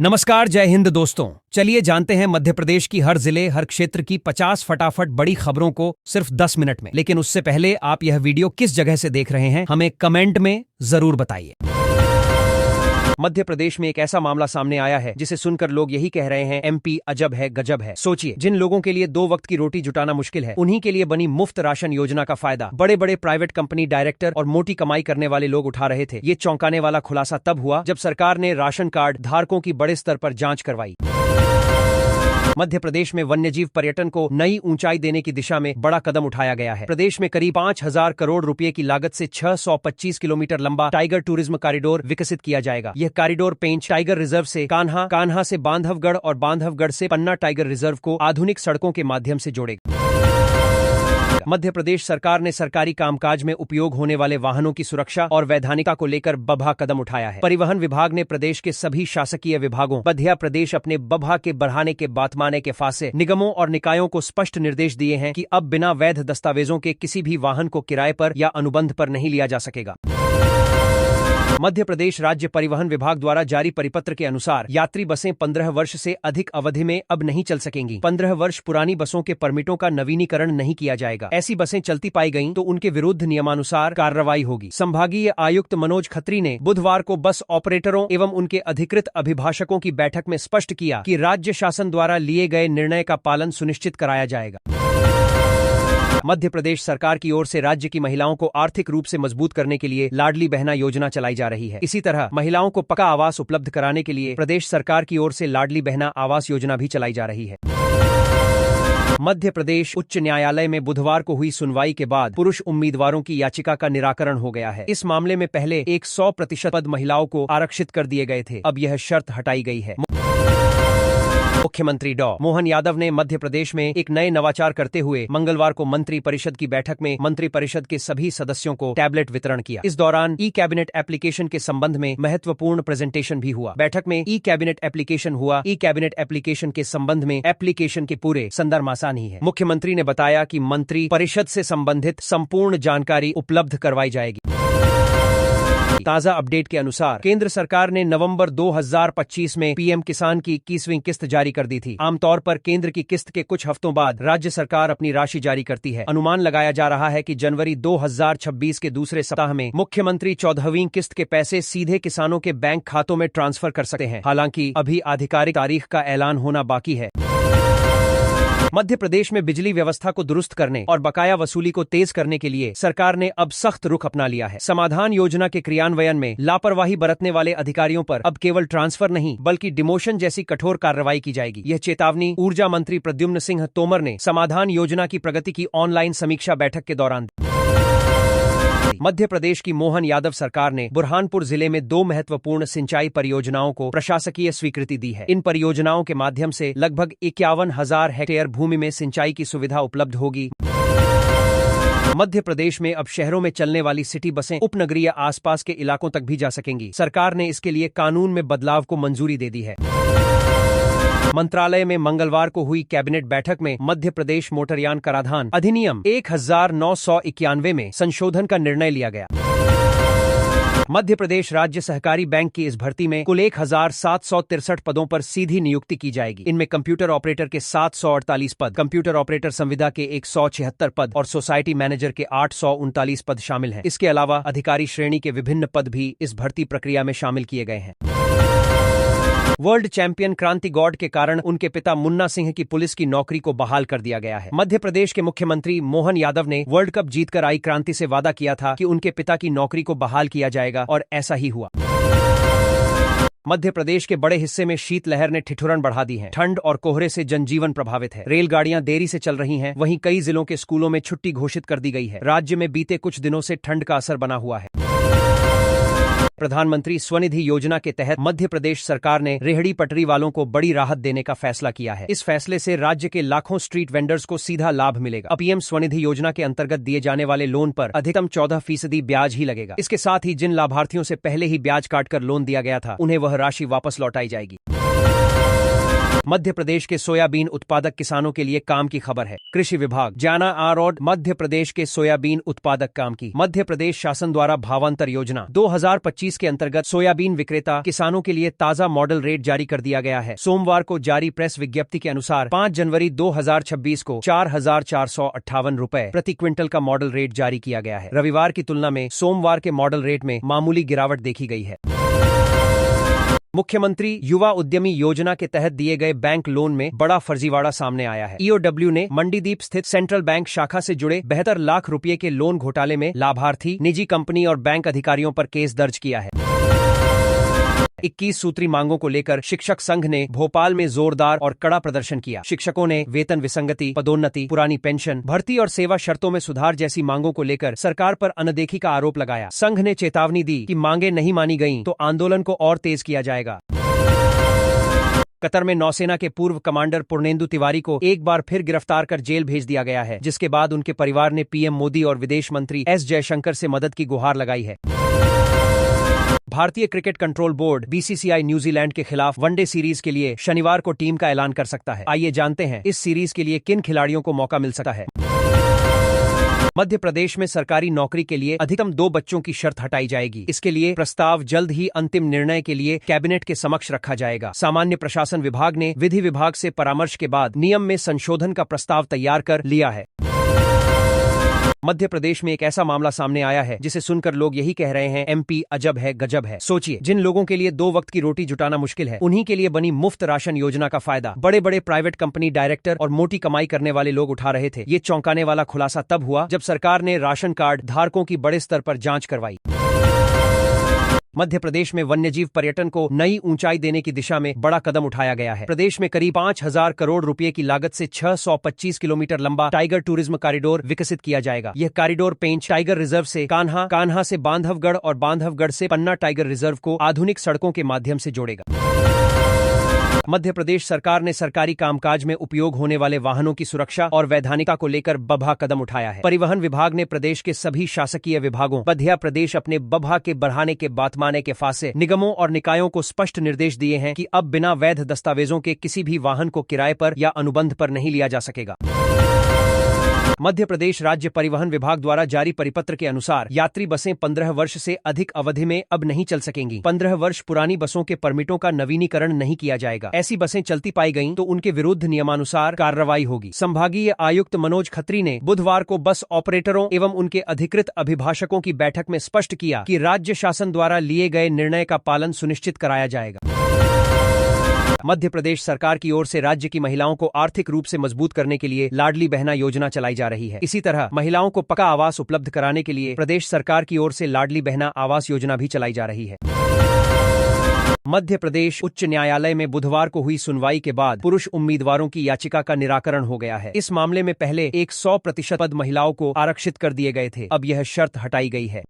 नमस्कार, जय हिंद दोस्तों। चलिए जानते हैं मध्य प्रदेश की हर जिले हर क्षेत्र की 50 फटाफट बड़ी खबरों को सिर्फ 10 मिनट में। लेकिन उससे पहले आप यह वीडियो किस जगह से देख रहे हैं हमें कमेंट में जरूर बताइए। मध्य प्रदेश में एक ऐसा मामला सामने आया है जिसे सुनकर लोग यही कह रहे हैं, एमपी अजब है गजब है। सोचिए, जिन लोगों के लिए 2 वक्त की रोटी जुटाना मुश्किल है, उन्हीं के लिए बनी मुफ्त राशन योजना का फायदा बड़े बड़े प्राइवेट कंपनी डायरेक्टर और मोटी कमाई करने वाले लोग उठा रहे थे। ये चौंकाने वाला खुलासा तब हुआ जब सरकार ने राशन कार्ड धारकों की बड़े स्तर पर जांच करवाई। मध्य प्रदेश में वन्यजीव पर्यटन को नई ऊंचाई देने की दिशा में बड़ा कदम उठाया गया है। प्रदेश में करीब 5,000 करोड़ रुपए की लागत से 625 किलोमीटर लंबा टाइगर टूरिज्म कॉरिडोर विकसित किया जाएगा। यह कॉरिडोर पेंच टाइगर रिजर्व से कान्हा, कान्हा से बांधवगढ़ और बांधवगढ़ से पन्ना टाइगर रिजर्व को आधुनिक सड़कों के माध्यम से जोड़ेगा। मध्य प्रदेश सरकार ने सरकारी कामकाज में उपयोग होने वाले वाहनों की सुरक्षा और वैधानिकता को लेकर बभा कदम उठाया है। परिवहन विभाग ने प्रदेश के सभी शासकीय विभागों मध्य प्रदेश अपने बभा के बढ़ाने के बातमाने के फासे निगमों और निकायों को स्पष्ट निर्देश दिए हैं कि अब बिना वैध दस्तावेजों के किसी भी वाहन को किराए पर या अनुबंध पर नहीं लिया जा सकेगा। मध्य प्रदेश राज्य परिवहन विभाग द्वारा जारी परिपत्र के अनुसार यात्री बसें 15 वर्ष से अधिक अवधि में अब नहीं चल सकेंगी। 15 वर्ष पुरानी बसों के परमिटों का नवीनीकरण नहीं किया जाएगा। ऐसी बसें चलती पाई गईं तो उनके विरुद्ध नियमानुसार कार्रवाई होगी। संभागीय आयुक्त मनोज खत्री ने बुधवार को बस ऑपरेटरों एवं उनके अधिकृत अभिभाषकों की बैठक में स्पष्ट किया कि राज्य शासन द्वारा लिए गए निर्णय का पालन सुनिश्चित कराया जाएगा। मध्य प्रदेश सरकार की ओर से राज्य की महिलाओं को आर्थिक रूप से मजबूत करने के लिए लाडली बहना योजना चलाई जा रही है। इसी तरह महिलाओं को पक्का आवास उपलब्ध कराने के लिए प्रदेश सरकार की ओर से लाडली बहना आवास योजना भी चलाई जा रही है। मध्य प्रदेश उच्च न्यायालय में बुधवार को हुई सुनवाई के बाद पुरुष उम्मीदवारों की याचिका का निराकरण हो गया है। इस मामले में पहले 100% पद महिलाओं को आरक्षित कर दिए गए थे, अब यह शर्त हटाई गई है। मुख्यमंत्री डॉ मोहन यादव ने मध्य प्रदेश में एक नए नवाचार करते हुए मंगलवार को मंत्री परिषद की बैठक में मंत्री परिषद के सभी सदस्यों को टैबलेट वितरण किया। इस दौरान ई कैबिनेट एप्लीकेशन के संबंध में महत्वपूर्ण प्रेजेंटेशन भी हुआ। बैठक में ई कैबिनेट एप्लीकेशन हुआ। ई कैबिनेट एप्लीकेशन के संबंध में एप्लीकेशन के पूरे संदर्भ आसान ही है। मुख्यमंत्री ने बताया कि मंत्री परिषद से संबंधित संपूर्ण जानकारी उपलब्ध करवाई जाएगी। ताजा अपडेट के अनुसार केंद्र सरकार ने नवंबर 2025 में पीएम किसान की 21वीं किस्त जारी कर दी थी। आमतौर पर केंद्र की किस्त के कुछ हफ्तों बाद राज्य सरकार अपनी राशि जारी करती है। अनुमान लगाया जा रहा है कि जनवरी 2026 के दूसरे सप्ताह में मुख्यमंत्री 14वीं किस्त के पैसे सीधे किसानों के बैंक खातों में ट्रांसफर कर सकते हैं। हालांकि अभी आधिकारिक तारीख का ऐलान होना बाकी है। मध्य प्रदेश में बिजली व्यवस्था को दुरुस्त करने और बकाया वसूली को तेज करने के लिए सरकार ने अब सख्त रुख अपना लिया है। समाधान योजना के क्रियान्वयन में लापरवाही बरतने वाले अधिकारियों पर अब केवल ट्रांसफर नहीं बल्कि डिमोशन जैसी कठोर कार्रवाई की जाएगी। यह चेतावनी ऊर्जा मंत्री प्रद्युम्न सिंह तोमर ने समाधान योजना की प्रगति की ऑनलाइन समीक्षा बैठक के दौरान दी। मध्य प्रदेश की मोहन यादव सरकार ने बुरहानपुर जिले में 2 महत्वपूर्ण सिंचाई परियोजनाओं को प्रशासकीय स्वीकृति दी है। इन परियोजनाओं के माध्यम से लगभग 51,000 हेक्टेयर भूमि में सिंचाई की सुविधा उपलब्ध होगी। मध्य प्रदेश में अब शहरों में चलने वाली सिटी बसें उपनगरीय आसपास के इलाकों तक भी जा सकेंगी। सरकार ने इसके लिए कानून में बदलाव को मंजूरी दे दी है। मंत्रालय में मंगलवार को हुई कैबिनेट बैठक में मध्य प्रदेश मोटरयान कराधान अधिनियम 1991 में संशोधन का निर्णय लिया गया। मध्य प्रदेश राज्य सहकारी बैंक की इस भर्ती में कुल 1,763 पदों पर सीधी नियुक्ति की जाएगी। इनमें कंप्यूटर ऑपरेटर के 748 पद, कंप्यूटर ऑपरेटर संविदा के 176 पद और सोसाइटी मैनेजर के 839 पद शामिल हैं। इसके अलावा अधिकारी श्रेणी के विभिन्न पद भी इस भर्ती प्रक्रिया में शामिल किए गए हैं। वर्ल्ड चैंपियन क्रांति गौड़ के कारण उनके पिता मुन्ना सिंह की पुलिस की नौकरी को बहाल कर दिया गया है। मध्य प्रदेश के मुख्यमंत्री मोहन यादव ने वर्ल्ड कप जीतकर आई क्रांति से वादा किया था कि उनके पिता की नौकरी को बहाल किया जाएगा और ऐसा ही हुआ। मध्य प्रदेश के बड़े हिस्से में शीतलहर ने ठिठुरन बढ़ा दी है। ठंड और कोहरे से जनजीवन प्रभावित है। रेलगाड़ियां देरी से चल रही हैं। वहीं कई जिलों के स्कूलों में छुट्टी घोषित कर दी गई है। राज्य में बीते कुछ दिनों से ठंड का असर बना हुआ है। प्रधानमंत्री स्वनिधि योजना के तहत मध्य प्रदेश सरकार ने रेहड़ी पटरी वालों को बड़ी राहत देने का फैसला किया है। इस फैसले से राज्य के लाखों स्ट्रीट वेंडर्स को सीधा लाभ मिलेगा। पीएम स्वनिधि योजना के अंतर्गत दिए जाने वाले लोन पर अधिकतम 14% ब्याज ही लगेगा। इसके साथ ही जिन लाभार्थियों से पहले ही ब्याज काटकर लोन दिया गया था उन्हें वह राशि वापस लौटाई जाएगी। मध्य प्रदेश के सोयाबीन उत्पादक किसानों के लिए काम की खबर है। कृषि विभाग जाना आरोड मध्य प्रदेश के सोयाबीन उत्पादक काम की मध्य प्रदेश शासन द्वारा भावांतर योजना 2025 के अंतर्गत सोयाबीन विक्रेता किसानों के लिए ताजा मॉडल रेट जारी कर दिया गया है। सोमवार को जारी प्रेस विज्ञप्ति के अनुसार 5 जनवरी 2026 को 4,458 रुपए प्रति क्विंटल का मॉडल रेट जारी किया गया है। रविवार की तुलना में सोमवार के मॉडल रेट में मामूली गिरावट देखी गई है। मुख्यमंत्री युवा उद्यमी योजना के तहत दिए गए बैंक लोन में बड़ा फर्जीवाड़ा सामने आया है। ईओडब्ल्यू ने मंडीदीप स्थित सेंट्रल बैंक शाखा से जुड़े 72 लाख रुपए के लोन घोटाले में लाभार्थी, निजी कंपनी और बैंक अधिकारियों पर केस दर्ज किया है। 21 सूत्री मांगों को लेकर शिक्षक संघ ने भोपाल में जोरदार और कड़ा प्रदर्शन किया। शिक्षकों ने वेतन विसंगति, पदोन्नति, पुरानी पेंशन, भर्ती और सेवा शर्तों में सुधार जैसी मांगों को लेकर सरकार पर अनदेखी का आरोप लगाया। संघ ने चेतावनी दी कि मांगे नहीं मानी गईं तो आंदोलन को और तेज किया जाएगा। कतर में नौसेना के पूर्व कमांडर पूर्णेंदु तिवारी को एक बार फिर गिरफ्तार कर जेल भेज दिया गया है, जिसके बाद उनके परिवार ने पीएम मोदी और विदेश मंत्री एस जयशंकर से मदद की गुहार लगाई है। भारतीय cricket control board BCCI New Zealand के खिलाफ वनडे सीरीज के लिए शनिवार को टीम का ऐलान कर सकता है। आइए जानते हैं इस सीरीज के लिए किन खिलाड़ियों को मौका मिल सकता है। मध्य प्रदेश में सरकारी नौकरी के लिए अधिकतम 2 बच्चों की शर्त हटाई जाएगी। इसके लिए प्रस्ताव जल्द ही अंतिम निर्णय के लिए कैबिनेट के समक्ष रखा जाएगा। सामान्य प्रशासन विभाग ने विधि विभाग से परामर्श के बाद नियम में संशोधन का प्रस्ताव तैयार कर लिया है। मध्य प्रदेश में एक ऐसा मामला सामने आया है जिसे सुनकर लोग यही कह रहे हैं, एमपी अजब है, गजब है। सोचिए, जिन लोगों के लिए 2 वक्त की रोटी जुटाना मुश्किल है, उन्हीं के लिए बनी मुफ्त राशन योजना का फायदा बड़े बड़े प्राइवेट कंपनी डायरेक्टर और मोटी कमाई करने वाले लोग उठा रहे थे। ये चौंकाने वाला खुलासा तब हुआ जब सरकार ने राशन कार्ड धारकों की बड़े स्तर पर जांच करवाई। मध्य प्रदेश में वन्यजीव पर्यटन को नई ऊंचाई देने की दिशा में बड़ा कदम उठाया गया है। प्रदेश में करीब 5,000 करोड़ रुपए की लागत से 625 किलोमीटर लंबा टाइगर टूरिज्म कॉरिडोर विकसित किया जाएगा। यह कॉरिडोर पेंच टाइगर रिजर्व से कान्हा, कान्हा से बांधवगढ़ और बांधवगढ़ से पन्ना टाइगर रिजर्व को आधुनिक सड़कों के माध्यम से जोड़ेगा। मध्य प्रदेश सरकार ने सरकारी कामकाज में उपयोग होने वाले वाहनों की सुरक्षा और वैधानिकता को लेकर बभा कदम उठाया है। परिवहन विभाग ने प्रदेश के सभी शासकीय विभागों मध्य प्रदेश अपने बभा के बढ़ाने के बातमाने के फासे निगमों और निकायों को स्पष्ट निर्देश दिए हैं कि अब बिना वैध दस्तावेजों के किसी भी वाहन को किराए पर या अनुबंध पर नहीं लिया जा सकेगा। मध्य प्रदेश राज्य परिवहन विभाग द्वारा जारी परिपत्र के अनुसार यात्री बसें 15 वर्ष से अधिक अवधि में अब नहीं चल सकेंगी। 15 वर्ष पुरानी बसों के परमिटों का नवीनीकरण नहीं किया जाएगा। ऐसी बसें चलती पाई गईं तो उनके विरुद्ध नियमानुसार कार्रवाई होगी। संभागीय आयुक्त मनोज खत्री ने बुधवार को बस ऑपरेटरों एवं उनके अधिकृत अभिभाषकों की बैठक में स्पष्ट किया कि राज्य शासन द्वारा लिए गए निर्णय का पालन सुनिश्चित कराया जाएगा। मध्य प्रदेश सरकार की ओर से राज्य की महिलाओं को आर्थिक रूप से मजबूत करने के लिए लाडली बहना योजना चलाई जा रही है। इसी तरह महिलाओं को पक्का आवास उपलब्ध कराने के लिए प्रदेश सरकार की ओर से लाडली बहना आवास योजना भी चलाई जा रही है। मध्य प्रदेश उच्च न्यायालय में बुधवार को हुई सुनवाई के बाद पुरुष उम्मीदवारों की याचिका का निराकरण हो गया है। इस मामले में पहले 100% पद महिलाओं को आरक्षित कर दिए गए थे, अब यह शर्त हटाई गई है।